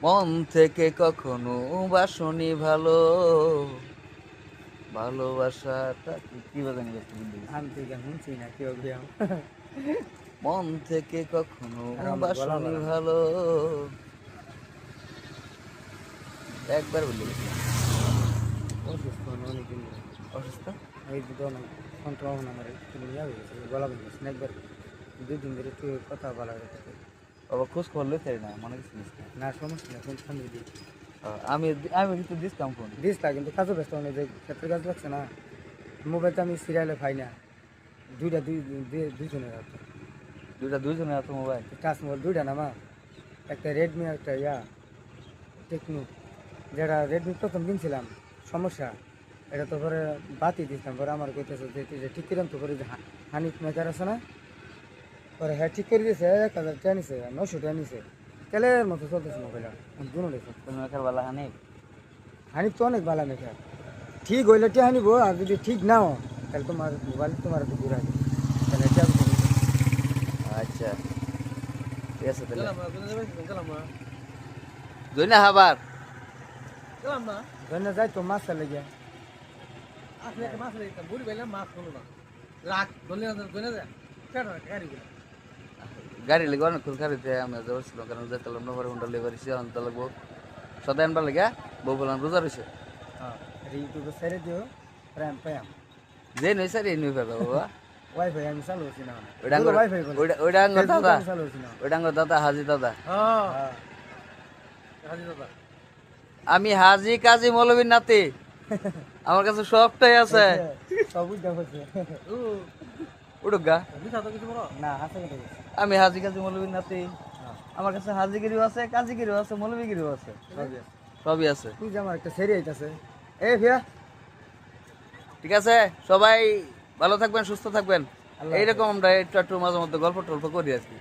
মন থেকে কখনো বাসনি ভালো, ভালোবাসাটা কি বাজানি গেছে বুঝলি? আমি তো গান শুনছি না কেউ গিয়াম মন থেকে কখনো আর আমার গলা বাসনি ভালো না ভালো, একবার বলে গেছিলাম। অসুস্থ অনেকদিন ধরে অসুস্থ? এই দুটো অনেক সন্ত্রমণ আমার একটু ইয়া হয়ে গেছে গলা ভেঙে গেছে একবার 2 দিন ধরে একটু কথা বলা গেছে বাবা খোঁজ করলে চাই না মনে কিছু নিস না। না সমস্যা নেই ফোন ফোন দিই আমি আমি কিন্তু দিতাম ফোন। দিস না কিন্তু কাজও ব্যস্ত অনেক যে ক্ষেত্রে কাজ লাগছে না মোবাইলটা আমি সিরিয়ালে পাই না দুইজনের হাতে দুইজনের এত মোবাইল। টাচ মোবাইল দুইটা না মা একটা রেডমি একটা ইয়া টেকনো যেটা রেডমি প্রথম কিনছিলাম সমস্যা এটা তো পরে বাতি দিতাম পরে আমার কইতেছে যে ঠিক কিরম তো করে যে হানিফ মেকার আছে না পরে হ্যাঁ ঠিক করে দিয়েছে 1000 টাকা নিছে 900 টাকা নিছে তেলের মতো চলতেছে মোবাইল দুনো দেখো তুমি একার বেলা হানি হানিফ তো অনেক ভালো মেকার ঠিক হইলে টি হানিব আর যদি ঠিক নাও তাহলে তোমার মোবাইল তোমার একটু ঘুরে আসবে তাহলে এটা আমি করি। আচ্ছা ঠিক আছে তাহলে জয় না হাবার ধন্য যাই তো মাছ চালে গিয়া গাড়ি লেগে অনেকক্ষণ গাড়িতে আমি যাচ্ছিলাম কারণ যেতাম না পরে হুন্ডা লেবার এসে আনতে লাগবো সদাই আনবার লেগে বউ বললাম রোজা রয়েছে হ্যাঁ ইউটিউবে ছেড়ে দিও প্রায় পায়াম যে নই স্যার এই নই পাবে বাবা ওয়াইফাই আমি চালু হচ্ছি না ওইটা ওয়াইফাই বলে ওইটা আঙ্গর দাদা চালু হচ্ছি না ওইটা আঙ্গর দাদা হাজি দাদা হ্যাঁ আমি হাজি কাজী মৌলবীর নাতি আমার কাছে সবটাই আছে সব বুঝতে পারছে উঠুক গা না আছে কেটে গেছে আমি হাজি কাজী মৌলবীর নাতি আমার কাছে হাজিগিরিও আছে কাজীগিরিও আছে মৌলবীগিরিও আছে সবই আছে তুই যে আমার একটা সেরি আইতাছে এ ভিয়া ঠিক আছে সবাই ভালো থাকবেন সুস্থ থাকবেন আল্লাহ এইরকম আমরা একটু একটু মাঝে মধ্যে গল্প টল্প করি আর কি।